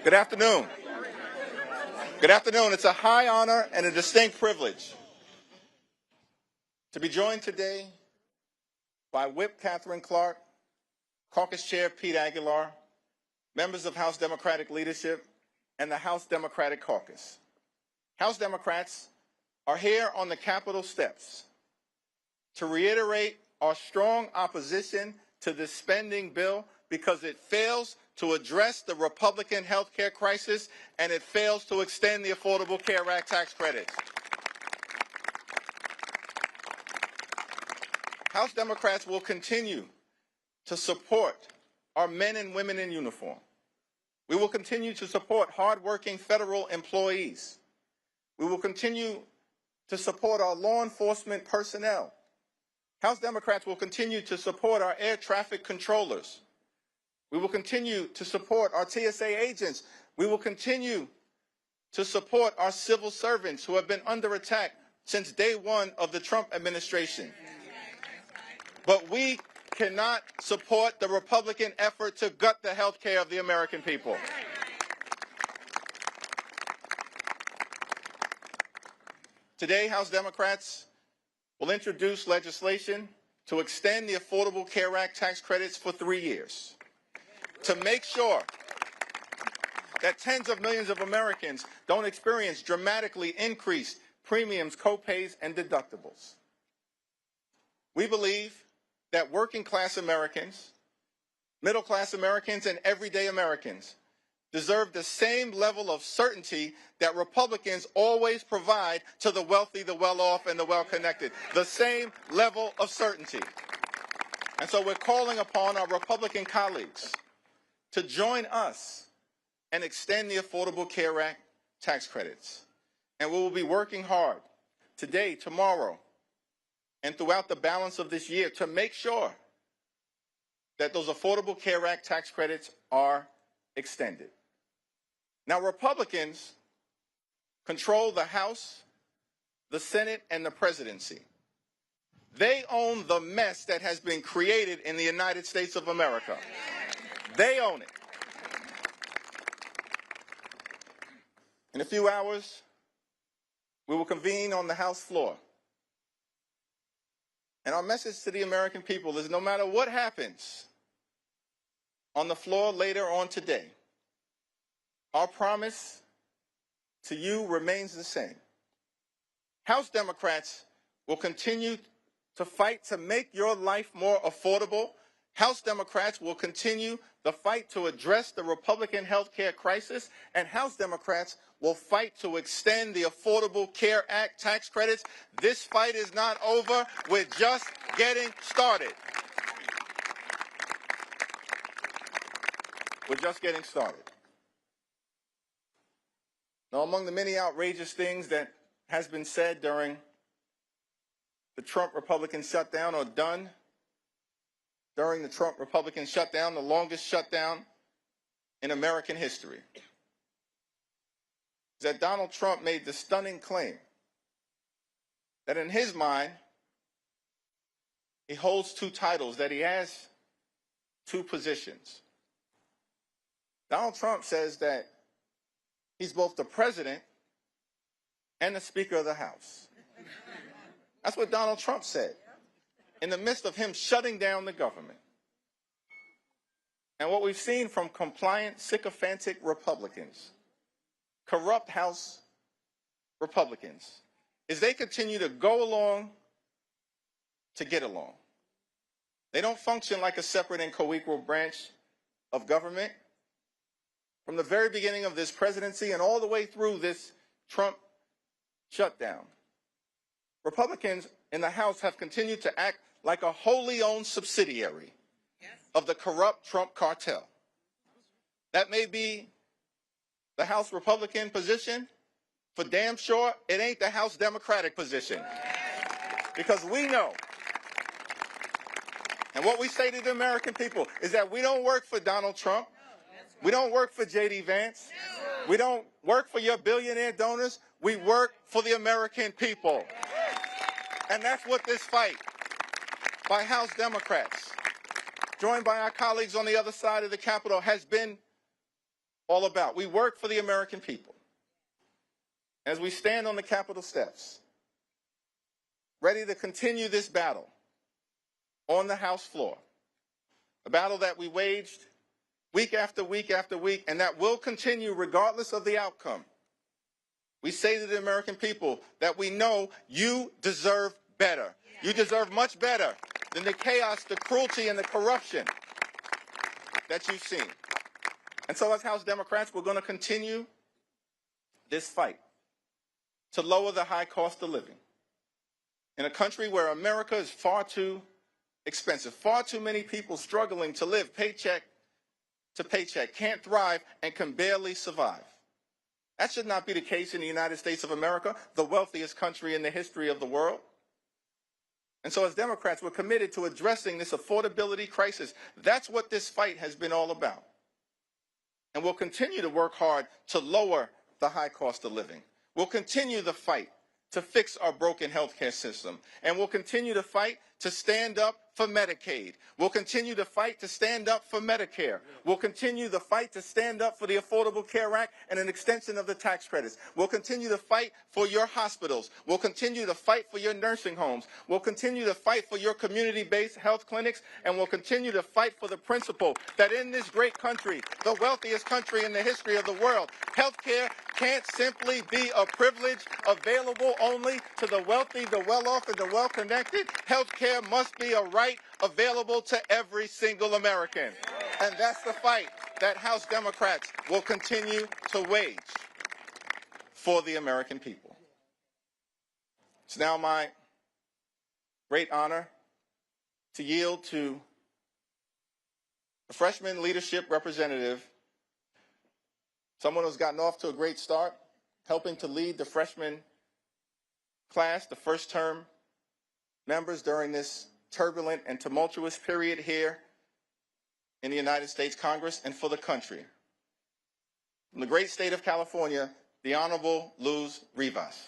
Good afternoon. Good afternoon. It's a high honor and a distinct privilege to be joined today by Whip Catherine Clark, Caucus Chair Pete Aguilar, members of House Democratic leadership, and the House Democratic Caucus. House Democrats are here on the Capitol steps to reiterate our strong opposition to this spending bill because it fails to address the Republican health care crisis and it fails to extend the Affordable Care Act tax credits. House Democrats will continue to support our men and women in uniform. We will continue to support hardworking federal employees. We will continue to support our law enforcement personnel. House Democrats will continue to support our air traffic controllers. We will continue to support our TSA agents. We will continue to support our civil servants who have been under attack since day one of the Trump administration. But we cannot support the Republican effort to gut the health care of the American people. Today, House Democrats will introduce legislation to extend the Affordable Care Act tax credits for 3 years, to make sure that tens of millions of Americans don't experience dramatically increased premiums, co-pays, and deductibles. We believe that working-class Americans, middle-class Americans, and everyday Americans deserve the same level of certainty that Republicans always provide to the wealthy, the well-off, and the well-connected. The same level of certainty. And so we're calling upon our Republican colleagues to join us and extend the Affordable Care Act tax credits. And we will be working hard today, tomorrow, and throughout the balance of this year to make sure that those Affordable Care Act tax credits are extended. Now, Republicans control the House, the Senate, and the presidency. They own the mess that has been created in the United States of America. They own it. In a few hours, we will convene on the House floor. And our message to the American people is no matter what happens on the floor later on today, our promise to you remains the same. House Democrats will continue to fight to make your life more affordable. House Democrats will continue the fight to address the Republican health care crisis, and House Democrats will fight to extend the Affordable Care Act tax credits. This fight is not over. We're just getting started. We're just getting started. Now, among the many outrageous things that has been said during the Trump Republican shutdown or done during the Trump Republican shutdown, the longest shutdown in American history, is that Donald Trump made the stunning claim that in his mind, he holds two titles, that he has two positions. Donald Trump says that he's both the president and the Speaker of the House. That's what Donald Trump said in the midst of him shutting down the government. And what we've seen from compliant, sycophantic Republicans, corrupt House Republicans, is they continue to go along to get along. They don't function like a separate and co-equal branch of government. From the very beginning of this presidency and all the way through this Trump shutdown, Republicans in the House have continued to act like a wholly owned subsidiary of the corrupt Trump cartel. That may be the House Republican position. For damn sure, it ain't the House Democratic position. Because we know, and what we say to the American people is that we don't work for Donald Trump. We don't work for J.D. Vance. We don't work for your billionaire donors. We work for the American people. And that's what this fight by House Democrats, joined by our colleagues on the other side of the Capitol, has been all about. We work for the American people. As we stand on the Capitol steps, ready to continue this battle on the House floor, a battle that we waged week after week after week, and that will continue regardless of the outcome. We say to the American people that we know you deserve better. You deserve much better than the chaos, the cruelty, and the corruption that you've seen. And so as House Democrats, we're going to continue this fight to lower the high cost of living in a country where America is far too expensive, far too many people struggling to live paycheck to paycheck, can't thrive, and can barely survive. That should not be the case in the United States of America, the wealthiest country in the history of the world. And so as Democrats, we're committed to addressing this affordability crisis. That's what this fight has been all about. And we'll continue to work hard to lower the high cost of living. We'll continue the fight to fix our broken healthcare system. And we'll continue to fight to stand up for Medicaid. We'll continue to fight to stand up for Medicare. We'll continue the fight to stand up for the Affordable Care Act and an extension of the tax credits. We'll continue to fight for your hospitals. We'll continue to fight for your nursing homes. We'll continue to fight for your community-based health clinics. And we'll continue to fight for the principle that in this great country, the wealthiest country in the history of the world, healthcare can't simply be a privilege available only to the wealthy, the well-off, and the well-connected. Healthcare must be a right available to every single American. And that's the fight that House Democrats will continue to wage for the American people. It's now my great honor to yield to a freshman leadership representative, someone who's gotten off to a great start, helping to lead the freshman class, the first term members during this turbulent and tumultuous period here in the United States Congress and for the country. From the great state of California, the Honorable Luz Rivas.